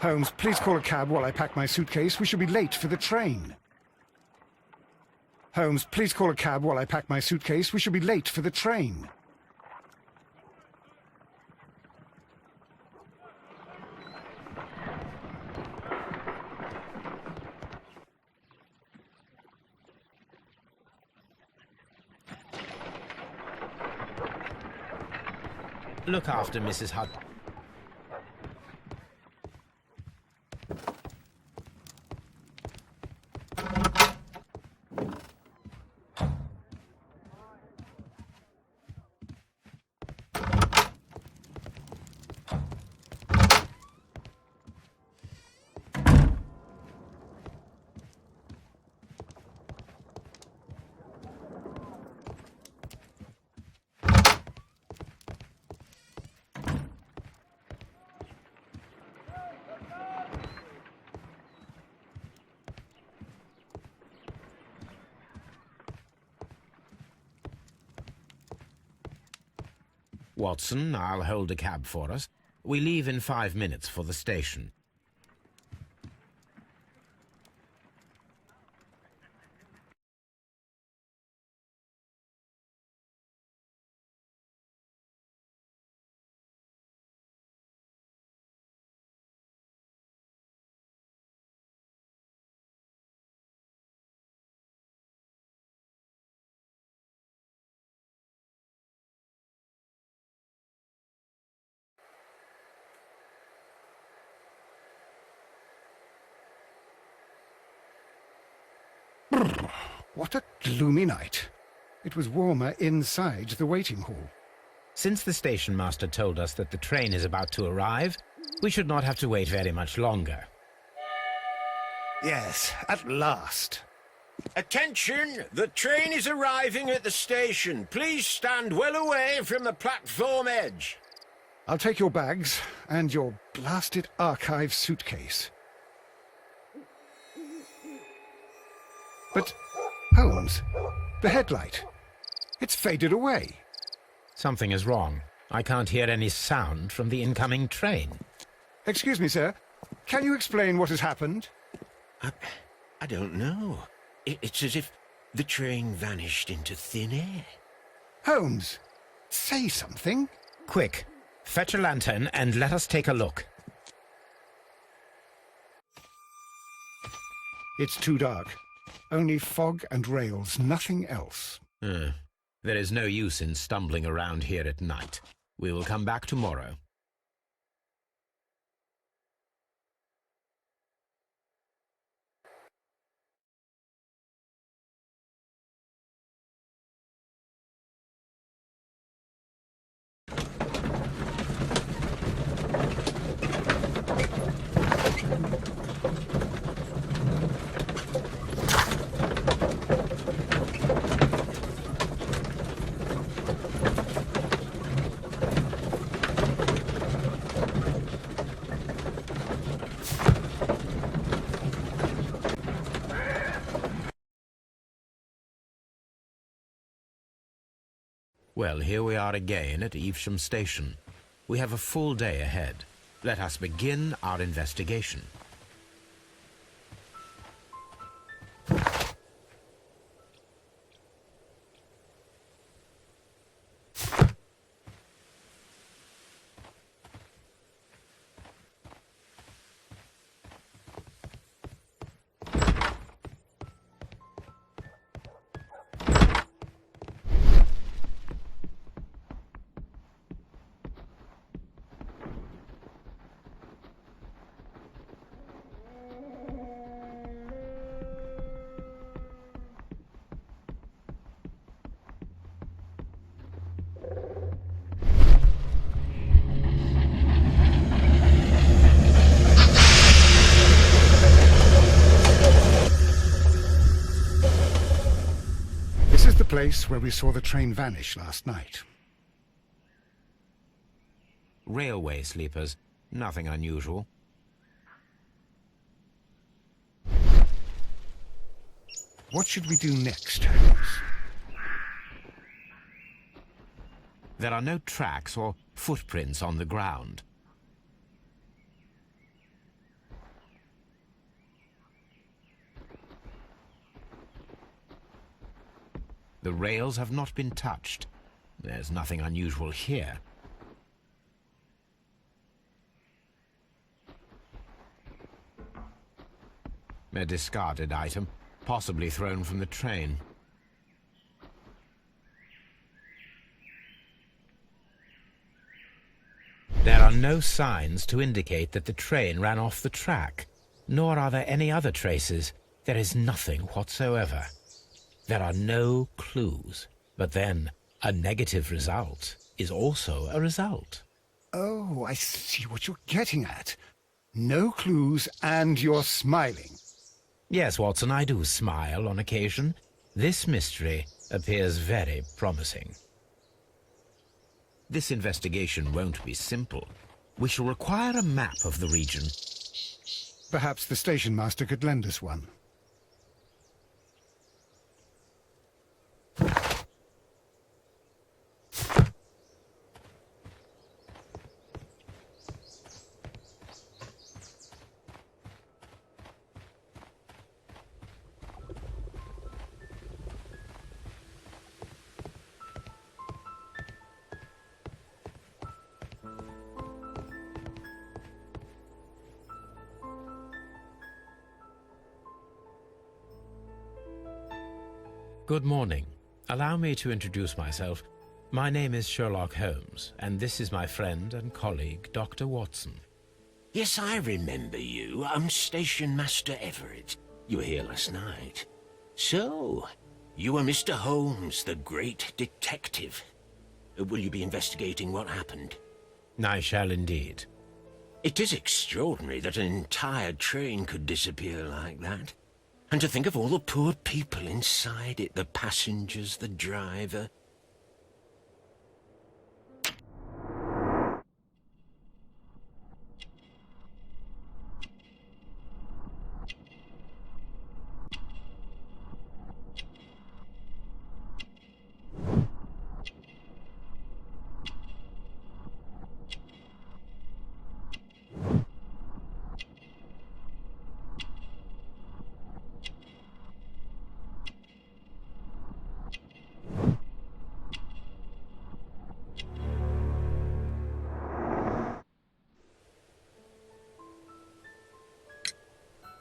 Holmes, please call a cab while I pack my suitcase. We shall be late for the train. Holmes, please call a cab while I pack my suitcase. We shall be late for the train. Look after Mrs. Hutt. Watson, I'll hold a cab for us. We leave in 5 minutes for the station. What a gloomy night. It was warmer inside the waiting hall. Since the station master told us that the train is about to arrive, we should not have to wait very much longer. Yes, at last. Attention! The train is arriving at the station. Please stand well away from the platform edge. I'll take your bags and your blasted archive suitcase. But, Holmes, the headlight, it's faded away. Something is wrong. I can't hear any sound from the incoming train. Excuse me, sir. Can you explain what has happened? I don't know. It's as if the train vanished into thin air. Holmes, say something. Quick, fetch a lantern and let us take a look. It's too dark. Only fog and rails, nothing else. There is no use in stumbling around here at night. We will come back tomorrow. Well, here we are again at Evesham Station. We have a full day ahead. Let us begin our investigation. Place where we saw the train vanish last night. Railway sleepers. Nothing unusual. What should we do next, Holmes? There are no tracks or footprints on the ground. The rails have not been touched. There's nothing unusual here. A discarded item, possibly thrown from the train. There are no signs to indicate that the train ran off the track, nor are there any other traces. There is nothing whatsoever. There are no clues. But then, a negative result is also a result. Oh, I see what you're getting at. No clues, and you're smiling. Yes, Watson, I do smile on occasion. This mystery appears very promising. This investigation won't be simple. We shall require a map of the region. Perhaps the station master could lend us one. Good morning. Allow me to introduce myself. My name is Sherlock Holmes, and this is my friend and colleague, Dr. Watson. Yes, I remember you. I'm Station Master Everett. You were here last night. So, you are Mr. Holmes, the great detective. Will you be investigating what happened? I shall indeed. It is extraordinary that an entire train could disappear like that. And to think of all the poor people inside it, the passengers, the driver.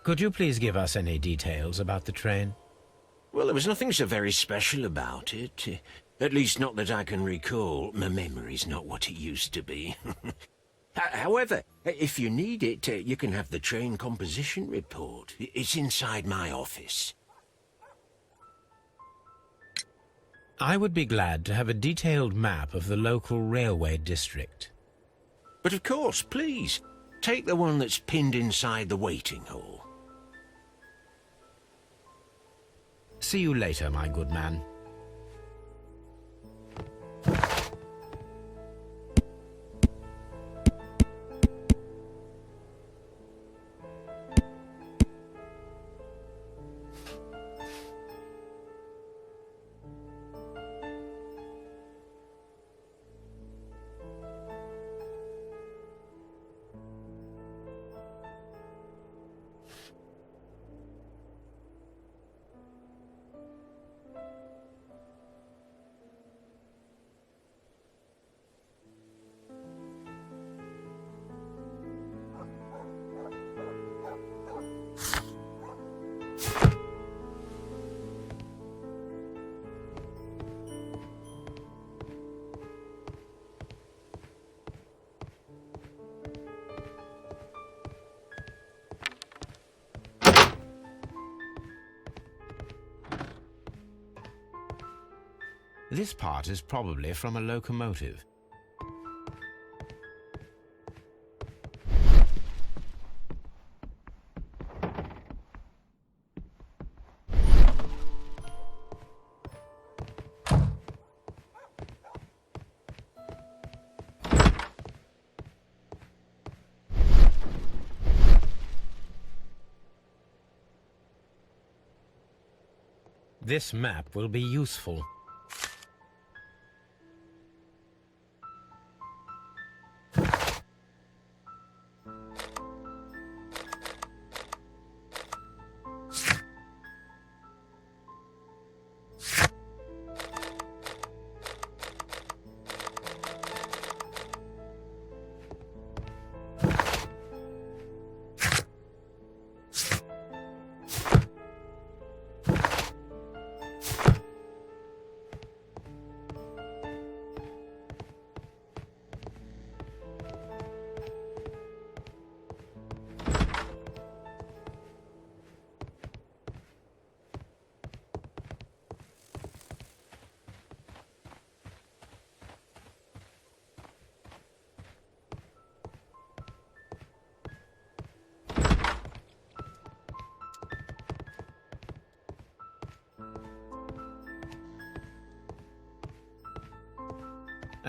Could you please give us any details about the train? Well, there was nothing so very special about it. At least not that I can recall. My memory's not what it used to be. However, if you need it, you can have the train composition report. It's inside my office. I would be glad to have a detailed map of the local railway district. But of course, please, take the one that's pinned inside the waiting hall. See you later, my good man. This part is probably from a locomotive. This map will be useful.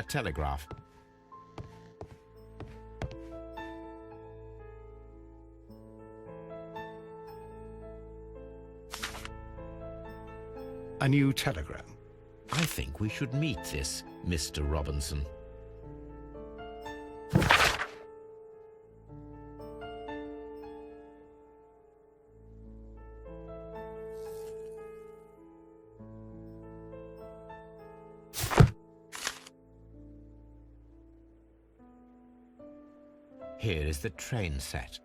A telegraph. A new telegram. I think we should meet this Mr. Robinson. Here is the train set.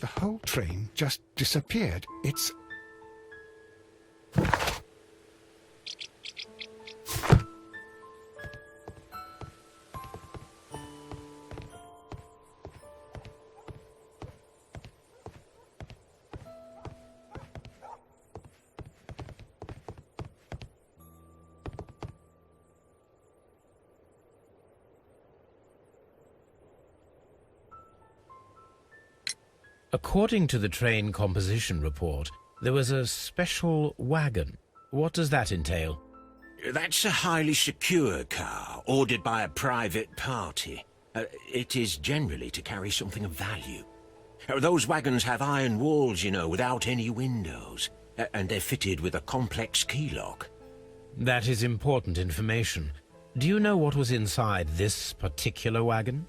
The whole train just disappeared. It's... According to the train composition report, there was a special wagon. What does that entail? That's a highly secure car, ordered by a private party. It is generally to carry something of value. Those wagons have iron walls, you know, without any windows, and they're fitted with a complex key lock. That is important information. Do you know what was inside this particular wagon?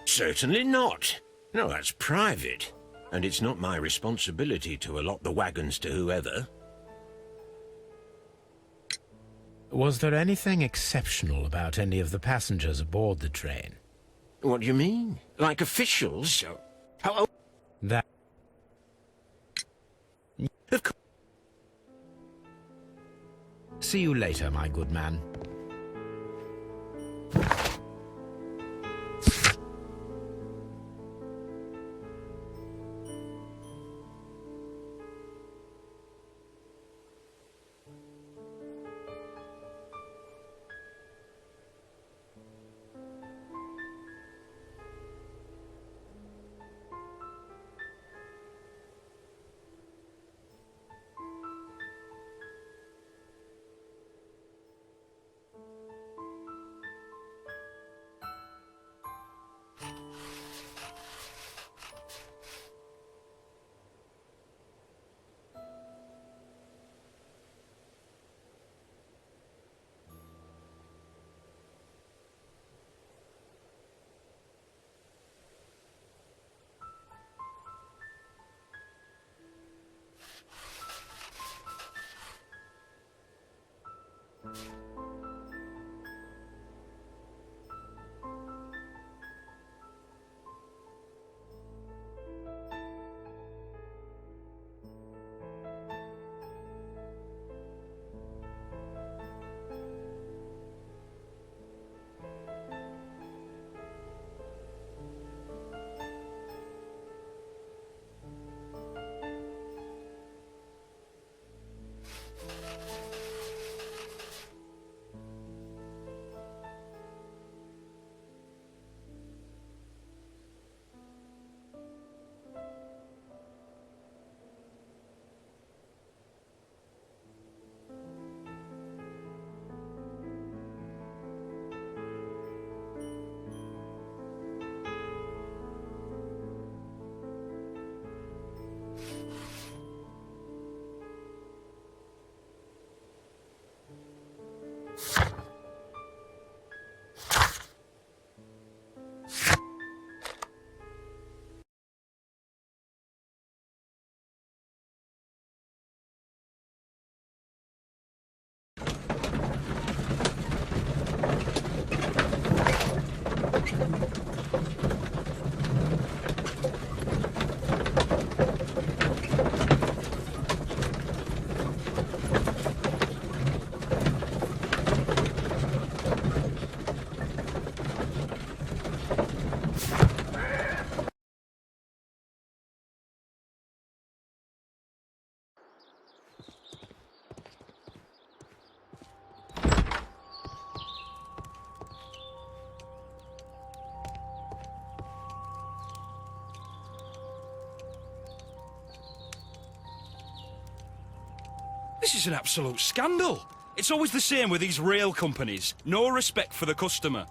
Certainly not. No, that's private. And it's not my responsibility to allot the wagons to whoever. Was there anything exceptional about any of the passengers aboard the train? What do you mean? Like officials? Oh, That... of course. See you later, my good man. This is an absolute scandal. It's always the same with these rail companies. No respect for the customer.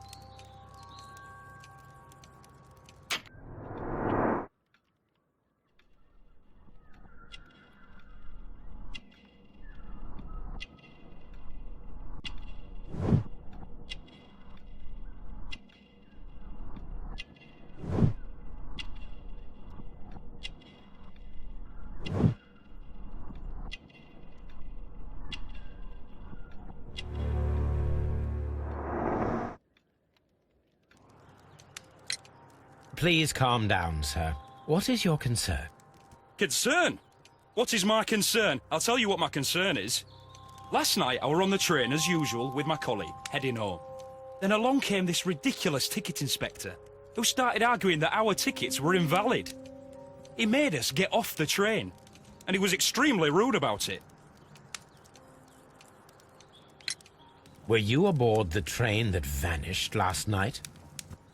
Please calm down, sir. What is your concern? Concern? What is my concern? I'll tell you what my concern is. Last night I were on the train as usual with my colleague, heading home. Then along came this ridiculous ticket inspector, who started arguing that our tickets were invalid. He made us get off the train, and he was extremely rude about it. Were you aboard the train that vanished last night?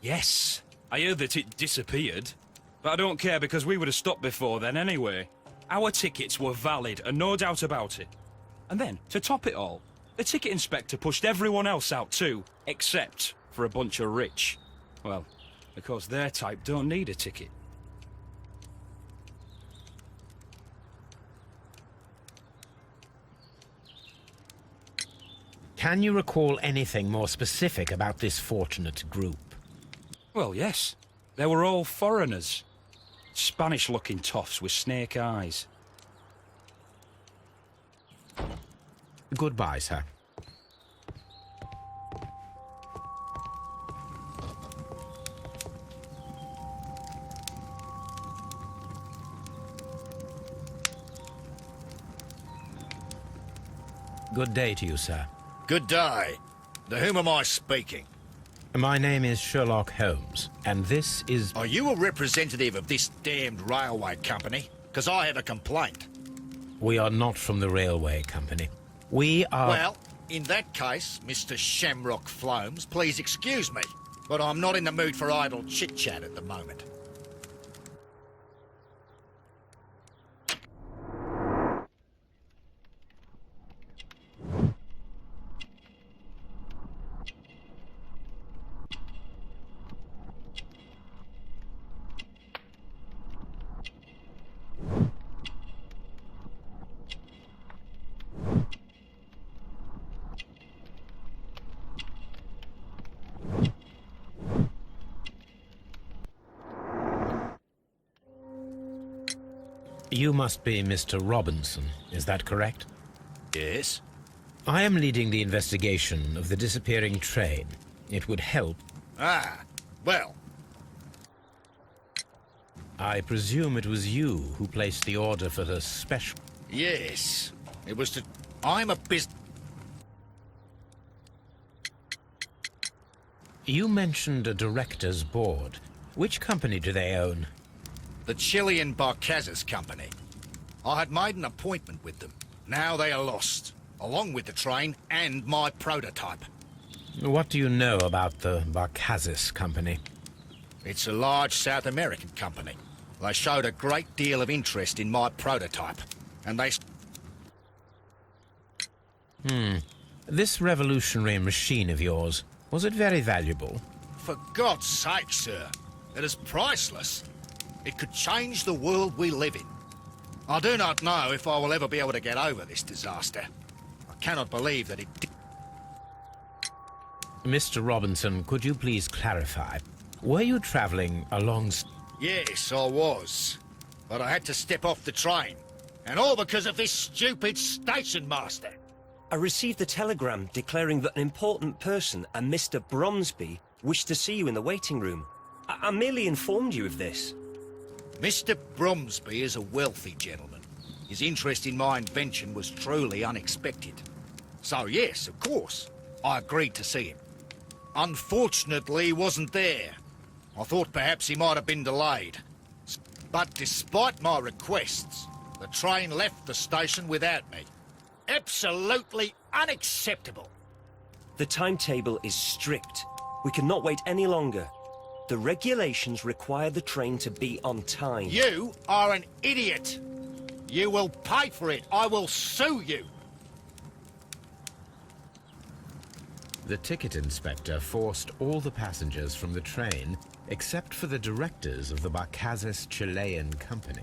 Yes, I heard that it disappeared. But I don't care because we would have stopped before then anyway. Our tickets were valid and no doubt about it. And then, to top it all, the ticket inspector pushed everyone else out too, except for a bunch of rich. Well, because their type don't need a ticket. Can you recall anything more specific about this fortunate group? Well, yes. They were all foreigners. Spanish-looking toffs with snake eyes. Goodbye, sir. Good day to you, sir. Good day. To whom am I speaking? My name is Sherlock Holmes, and this is... Are you a representative of this damned railway company? Because I have a complaint. We are not from the railway company. We are... Well, in that case, Mr. Shamrock Flomes, please excuse me, but I'm not in the mood for idle chit-chat at the moment. You must be Mr. Robinson, is that correct? Yes? I am leading the investigation of the disappearing train. It would help. Ah, well. I presume it was you who placed the order for the special... Yes. It was to... I'm a You mentioned a director's board. Which company do they own? The Chilean Barcazas Company. I had made an appointment with them. Now they are lost, along with the train and my prototype. What do you know about the Barcazas Company? It's a large South American company. They showed a great deal of interest in my prototype, and they... This revolutionary machine of yours, was it very valuable? For God's sake, sir, it is priceless. It could change the world we live in. I do not know if I will ever be able to get over this disaster. I cannot believe that it did. Mr. Robinson, could you please clarify? Were you traveling along... Yes, I was. But I had to step off the train. And all because of this stupid station master. I received a telegram declaring that an important person, a Mr. Bromsby, wished to see you in the waiting room. I merely informed you of this. Mr. Bromsby is a wealthy gentleman. His interest in my invention was truly unexpected. So yes, of course, I agreed to see him. Unfortunately, he wasn't there. I thought perhaps he might have been delayed. But despite my requests, the train left the station without me. Absolutely unacceptable. The timetable is strict. We cannot wait any longer. The regulations require the train to be on time. You are an idiot. You will pay for it. I will sue you. The ticket inspector forced all the passengers from the train except for the directors of the Barcazes Chilean Company.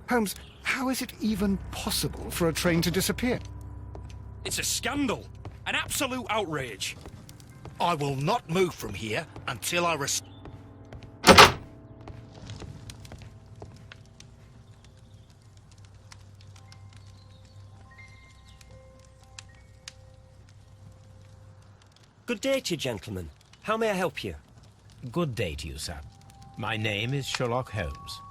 Holmes, how is it even possible for a train to disappear? It's a scandal. An absolute outrage. I will not move from here until I Good day to you, gentlemen. How may I help you? Good day to you, sir. My name is Sherlock Holmes.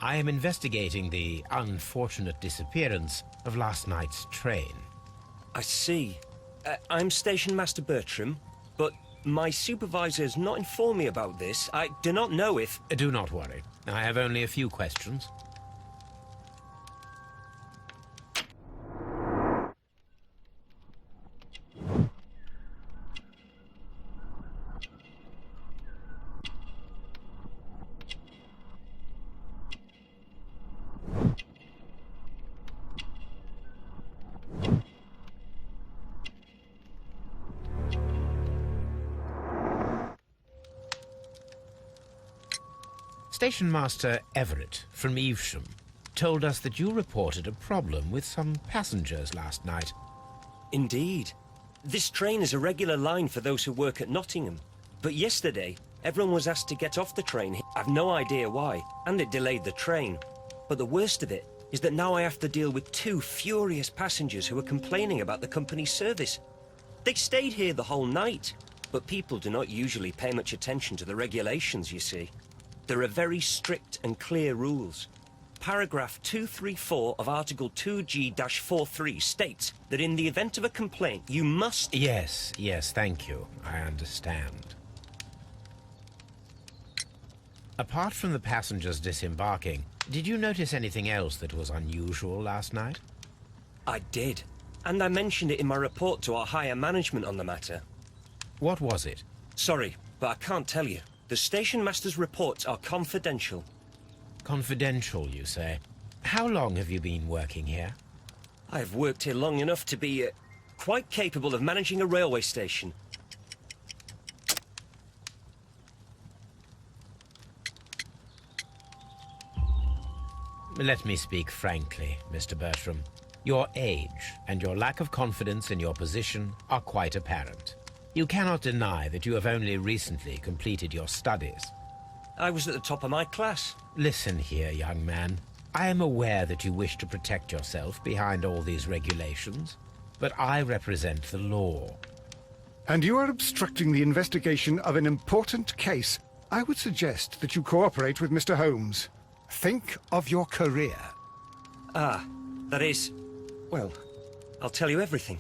I am investigating the unfortunate disappearance of last night's train. I see. I'm Station Master Bertram, but my supervisor has not informed me about this. I do not know if... Do not worry. I have only a few questions. Station Master Everett from Evesham told us that you reported a problem with some passengers last night. Indeed. This train is a regular line for those who work at Nottingham. But yesterday, everyone was asked to get off the train. I've no idea why, and it delayed the train. But the worst of it is that now I have to deal with two furious passengers who are complaining about the company's service. They stayed here the whole night, but people do not usually pay much attention to the regulations, you see. There are very strict and clear rules. Paragraph 234 of Article 2G-43 states that in the event of a complaint, you must... Yes, thank you. I understand. Apart from the passengers disembarking, did you notice anything else that was unusual last night? I did, and I mentioned it in my report to our higher management on the matter. What was it? Sorry, but I can't tell you. The station master's reports are confidential. Confidential, you say? How long have you been working here? I have worked here long enough to be quite capable of managing a railway station. Let me speak frankly, Mr. Bertram. Your age and your lack of confidence in your position are quite apparent. You cannot deny that you have only recently completed your studies. I was at the top of my class. Listen here, young man. I am aware that you wish to protect yourself behind all these regulations, but I represent the law. And you are obstructing the investigation of an important case. I would suggest that you cooperate with Mr. Holmes. Think of your career. Ah, that is... Well, I'll tell you everything.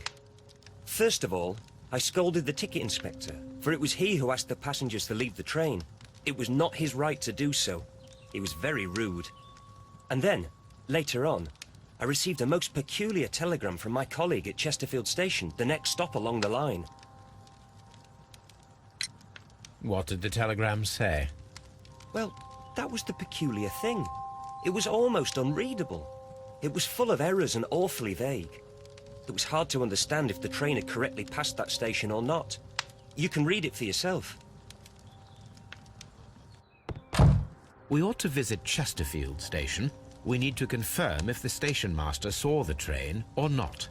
First of all, I scolded the ticket inspector, for it was he who asked the passengers to leave the train. It was not his right to do so. He was very rude. And then, later on, I received a most peculiar telegram from my colleague at Chesterfield Station, the next stop along the line. What did the telegram say? Well, that was the peculiar thing. It was almost unreadable. It was full of errors and awfully vague. It was hard to understand if the train had correctly passed that station or not. You can read it for yourself. We ought to visit Chesterfield Station. We need to confirm if the station master saw the train or not.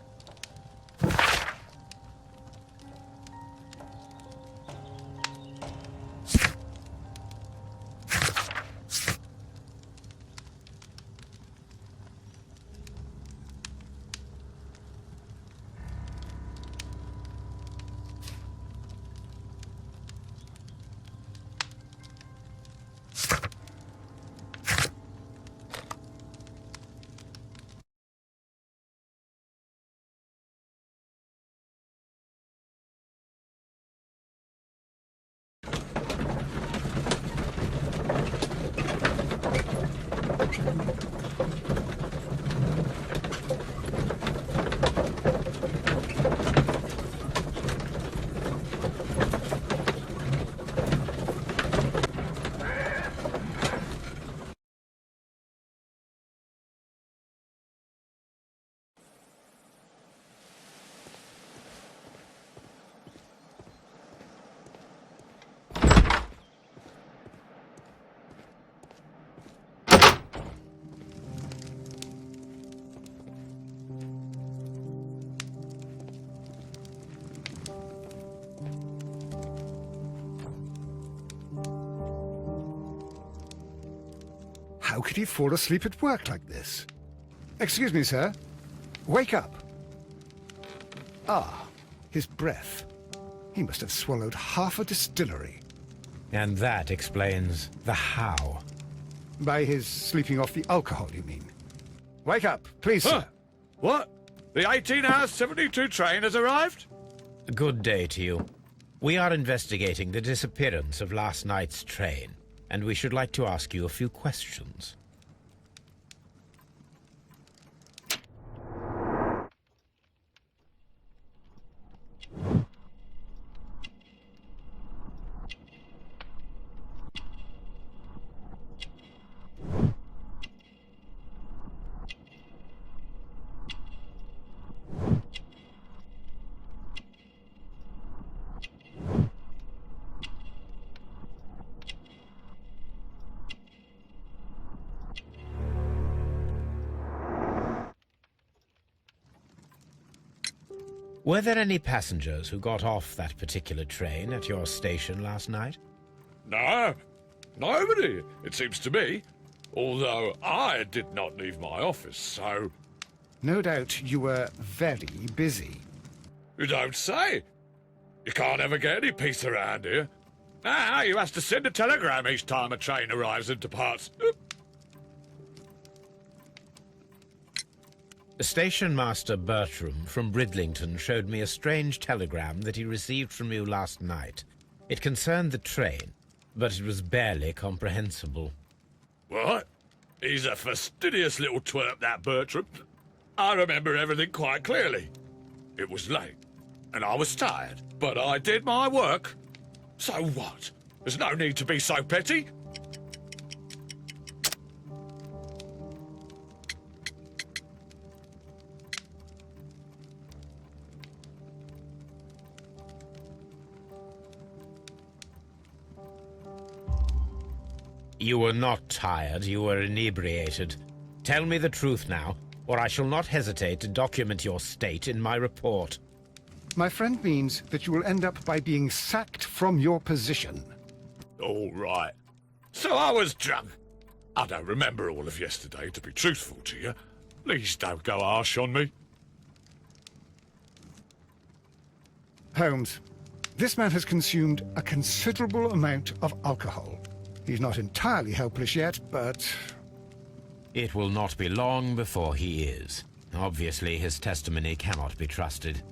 How could he fall asleep at work like this? Excuse me, sir. Wake up. Ah, his breath. He must have swallowed half a distillery. And that explains the how. By his sleeping off the alcohol, you mean? Wake up, please, sir. What? The 18-hour 72 train has arrived? Good day to you. We are investigating the disappearance of last night's train, and we should like to ask you a few questions. Were there any passengers who got off that particular train at your station last night? No, nobody, it seems to me. Although I did not leave my office, so... No doubt you were very busy. You don't say. You can't ever get any peace around here. Now you have to send a telegram each time a train arrives and departs. Station Master Bertram from Bridlington showed me a strange telegram that he received from you last night. It concerned the train, but it was barely comprehensible. What? He's a fastidious little twerp, that Bertram. I remember everything quite clearly. It was late, and I was tired, but I did my work. So what? There's no need to be so petty. You were not tired, you were inebriated. Tell me the truth now, or I shall not hesitate to document your state in my report. My friend means that you will end up by being sacked from your position. All right. So I was drunk. I don't remember all of yesterday, to be truthful to you. Please don't go harsh on me. Holmes, this man has consumed a considerable amount of alcohol. He's not entirely helpless yet, but... It will not be long before he is. Obviously, his testimony cannot be trusted.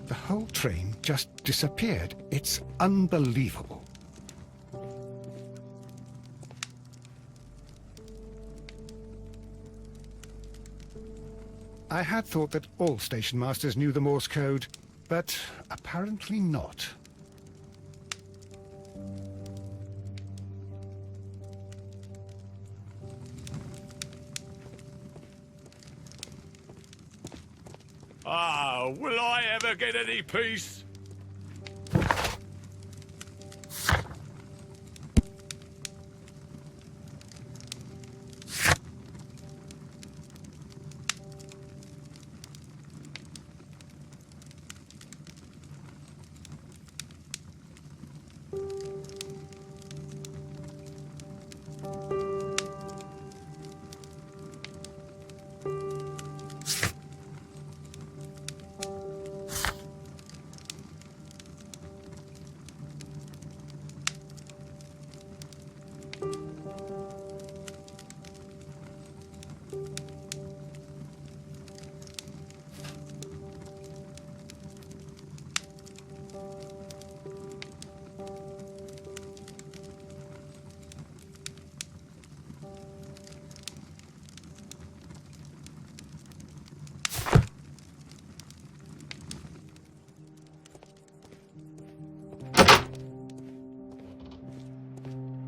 The whole train just disappeared. It's unbelievable. I had thought that all station masters knew the Morse code, but apparently not. Ah, will I ever get any peace?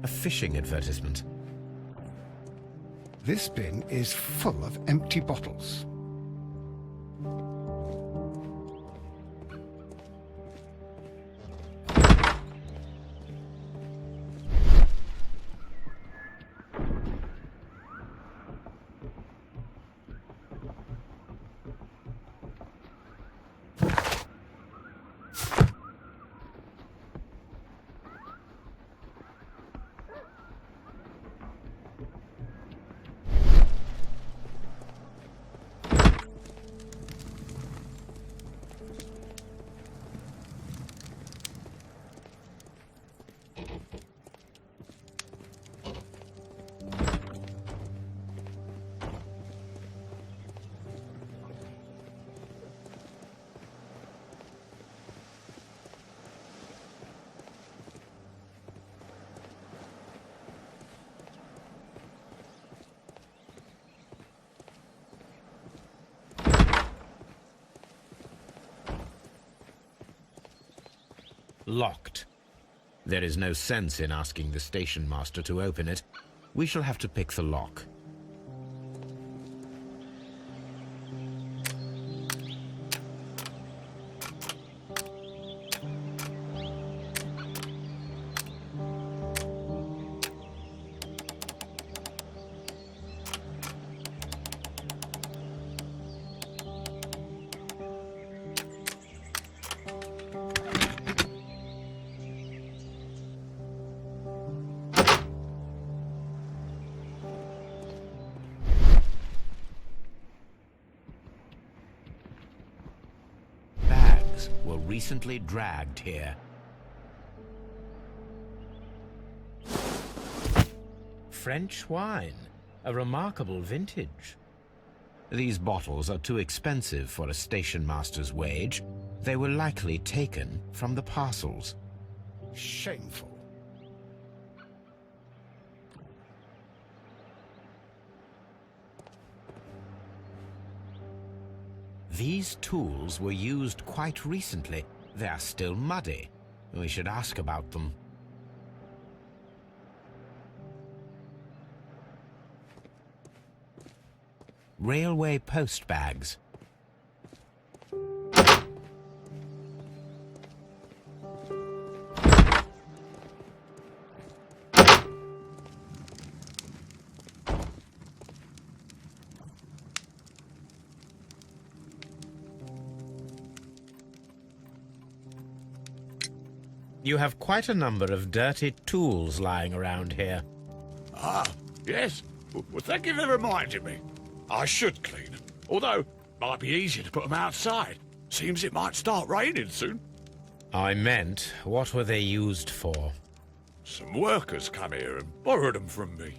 A fishing advertisement. This bin is full of empty bottles. Locked. There is no sense in asking the station master to open it. We shall have to pick the lock. bags were recently dragged here. French wine, a remarkable vintage. These bottles are too expensive for a station master's wage. They were likely taken from the parcels. Shameful. These tools were used quite recently. They are still muddy. We should ask about them. Railway post bags. You have quite a number of dirty tools lying around here. Ah, yes. Well, thank you for reminding me. I should clean them. Although, might be easier to put them outside. Seems it might start raining soon. I meant, what were they used for? Some workers come here and borrowed them from me.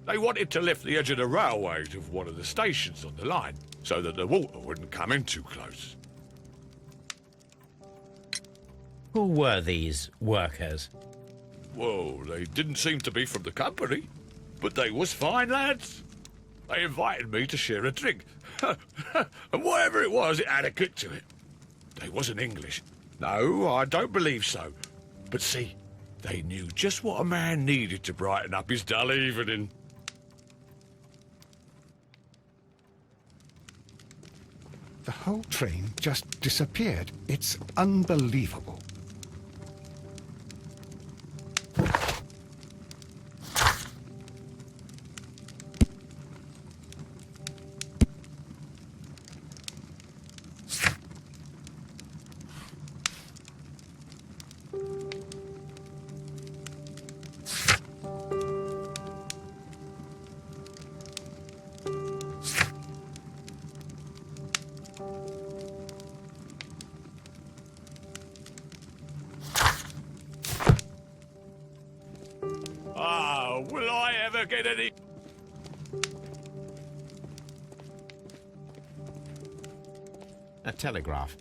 They wanted to lift the edge of the railway to one of the stations on the line, so that the water wouldn't come in too close. Who were these workers? Well, they didn't seem to be from the company, but they was fine lads. They invited me to share a drink, and whatever it was, it had a kick to it. They wasn't English. No, I don't believe so. But see, they knew just what a man needed to brighten up his dull evening. The whole train just disappeared. It's unbelievable. Ah, will I ever get any... A telegraph.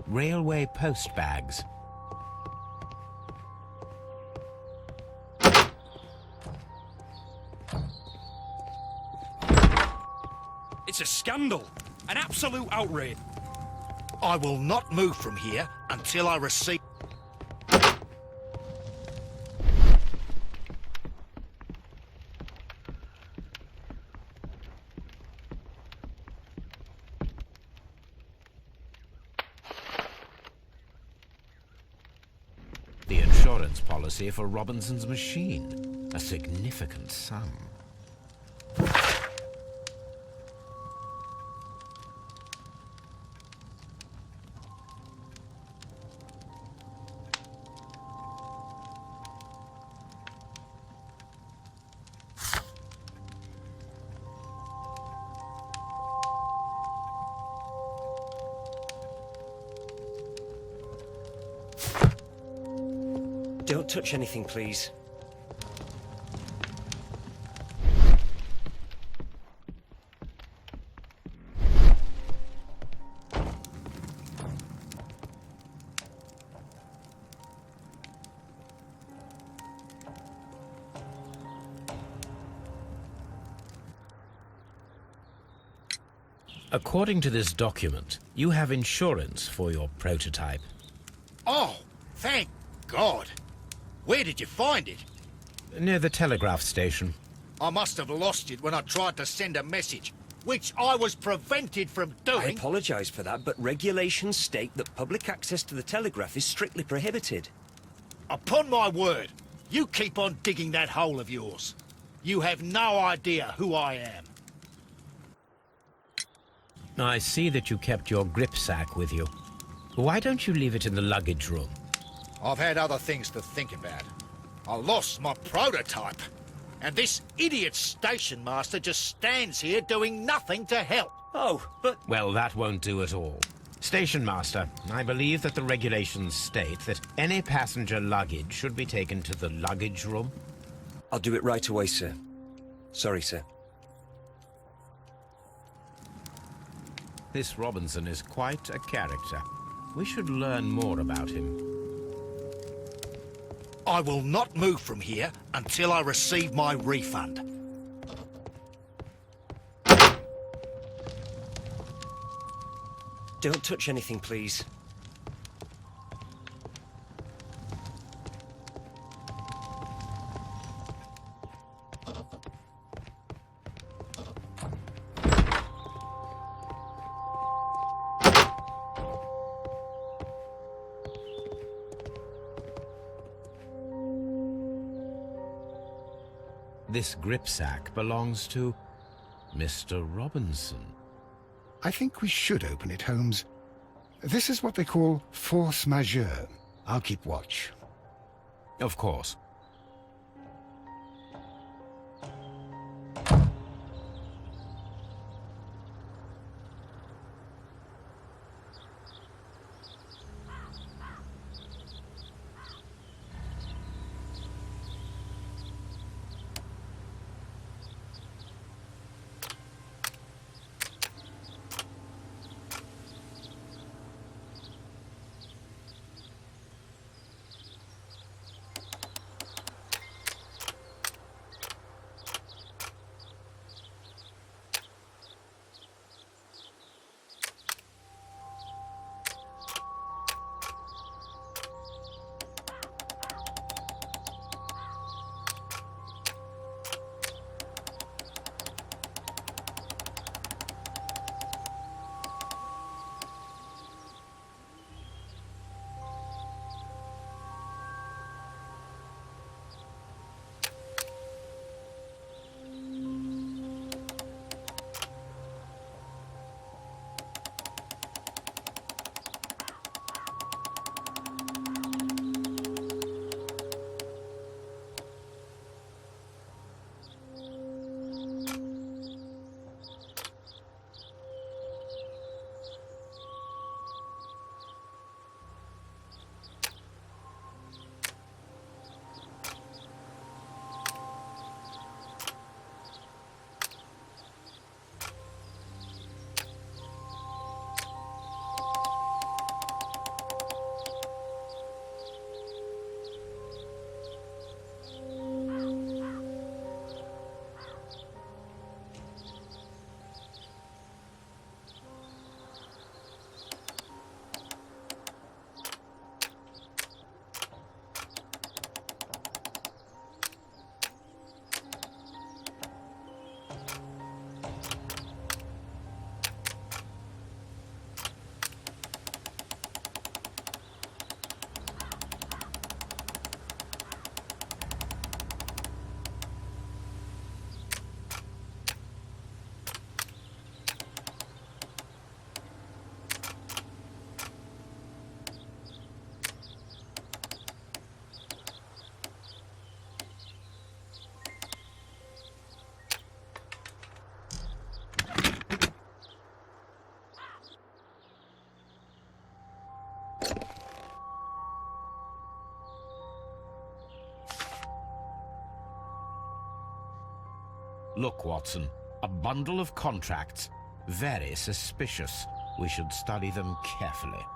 Railway post bags. It's a scandal. An absolute outrage. I will not move from here until I receive... insurance policy for Robinson's machine. A significant sum. Don't touch anything, please. According to this document, you have insurance for your prototype. Oh, thank God. Where did you find it? Near the telegraph station. I must have lost it when I tried to send a message, which I was prevented from I doing. apologise for that, but regulations state that public access to the telegraph is strictly prohibited. Upon my word, you keep on digging that hole of yours. You have no idea who I am. I see that you kept your grip sack with you. Why don't you leave it in the luggage room? I've had other things to think about. I lost my prototype. And this idiot station master just stands here doing nothing to help. Oh, but... Well, that won't do at all. Station master, I believe that the regulations state that any passenger luggage should be taken to the luggage room. I'll do it right away, sir. Sorry, sir. This Robinson is quite a character. We should learn more about him. I will not move from here until I receive my refund. Don't touch anything, please. This grip sack belongs to Mr. Robinson. I think we should open it, Holmes. This is what they call force majeure. I'll keep watch. Of course. Look, Watson, a bundle of contracts. Very suspicious. We should study them carefully.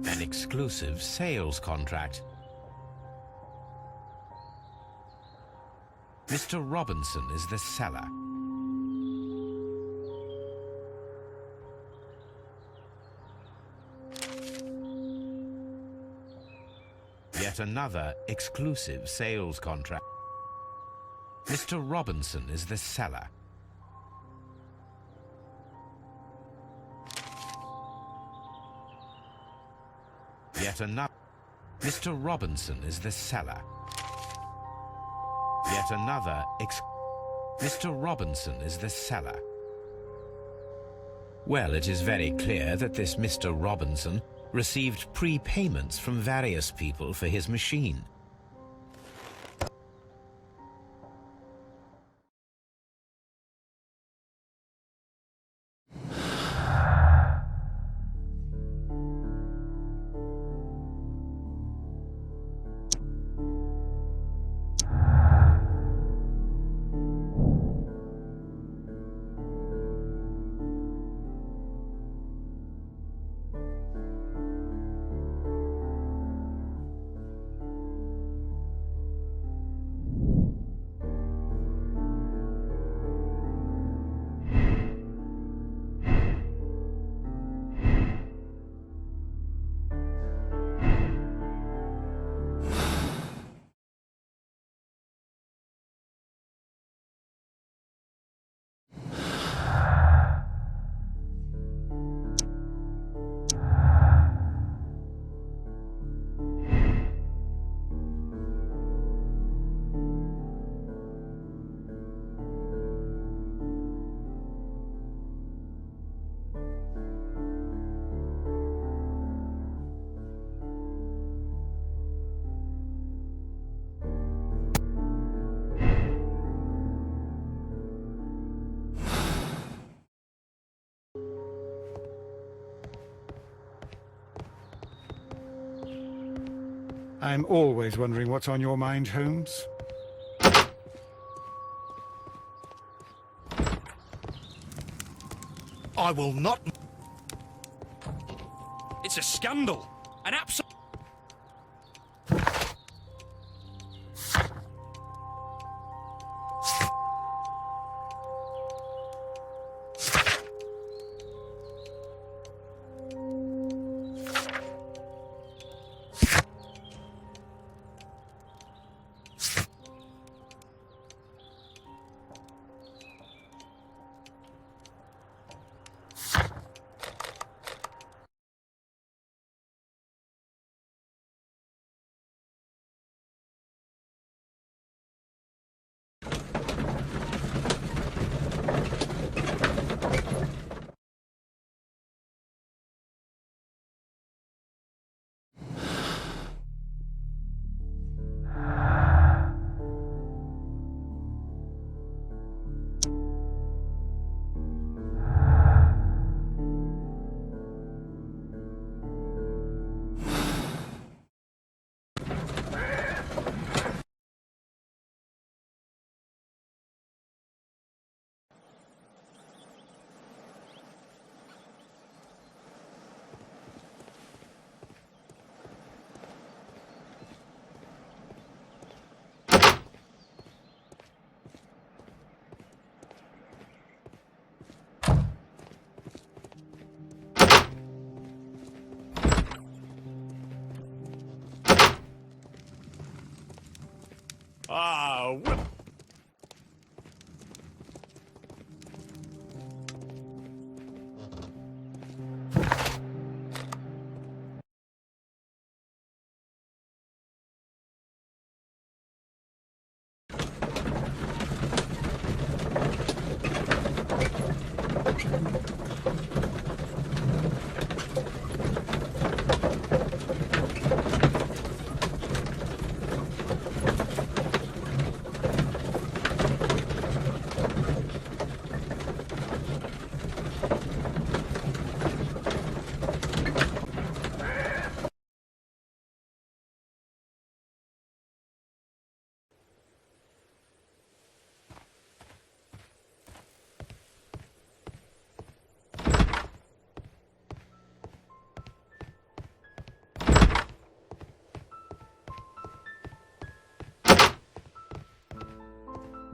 An exclusive sales contract. Mr. Robinson is the seller. Yet another exclusive sales contract. Mr. Robinson is the seller. Yet another. Mr. Robinson is the seller. Yet another Mr. Robinson is the seller. Well, it is very clear that this Mr. Robinson received prepayments from various people for his machine. I'm always wondering what's on your mind, Holmes. I will not... It's a scandal. An absolute...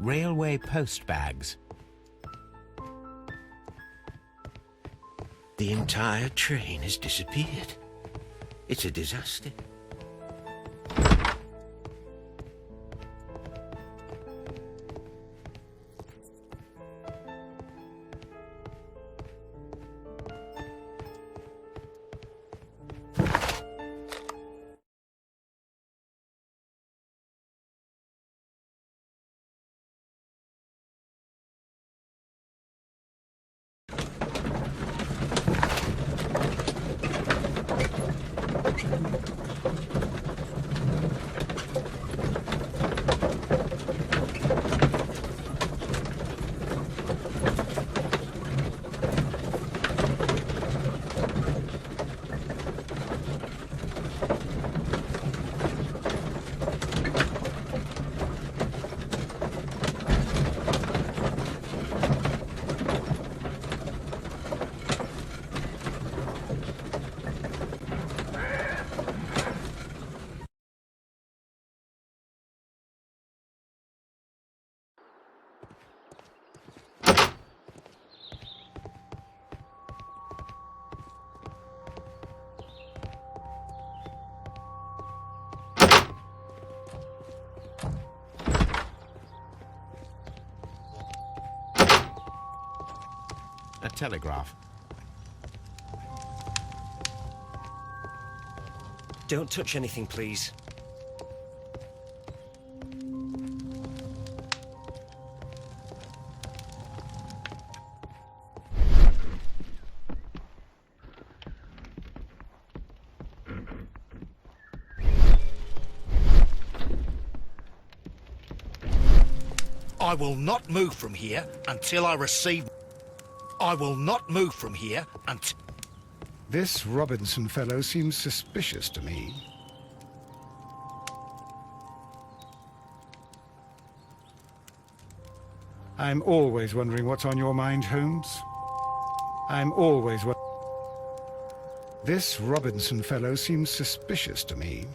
railway post bags. The entire train has disappeared. It's a disaster. A telegraph. Don't touch anything, please. I will not move from here until I receive... I will not move from here until... This Robinson fellow seems suspicious to me. I'm always wondering what's on your mind, Holmes. I'm always This Robinson fellow seems suspicious to me.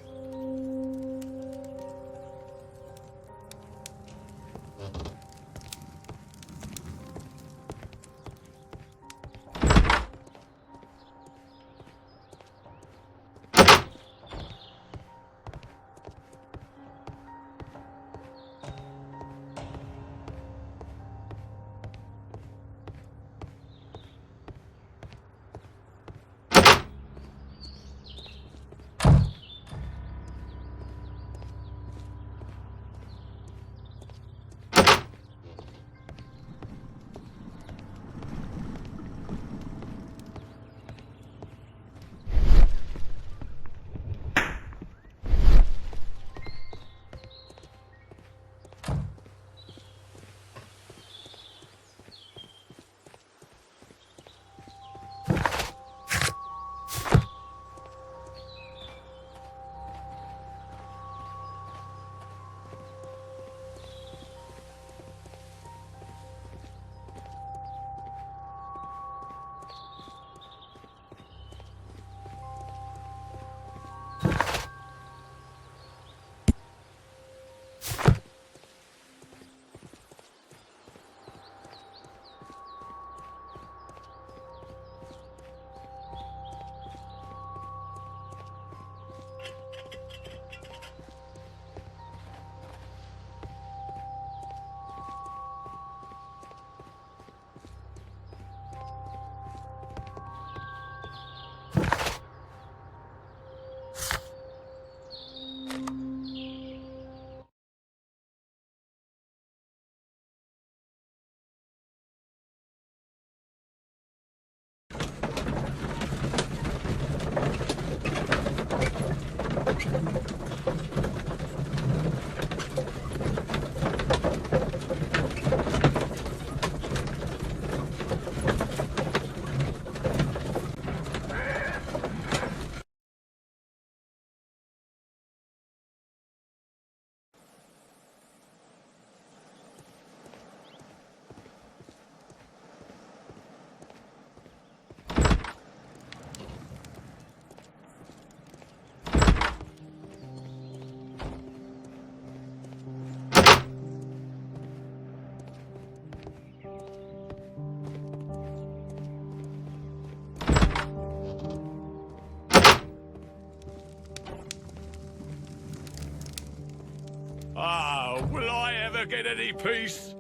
get any peace.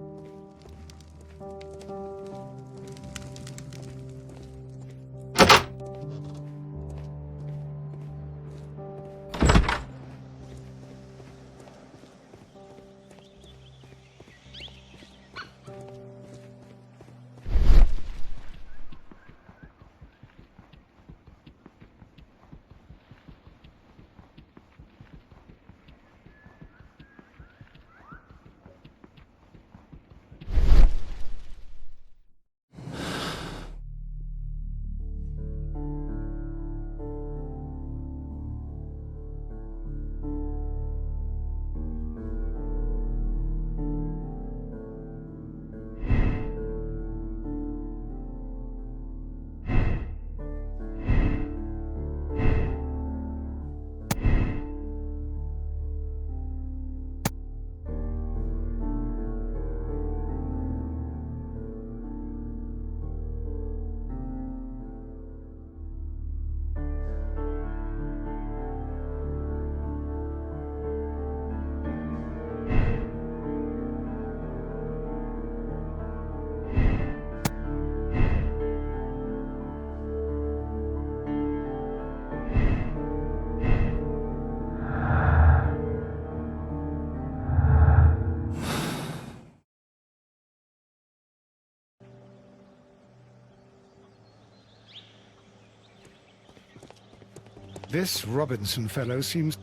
This Robinson fellow seems...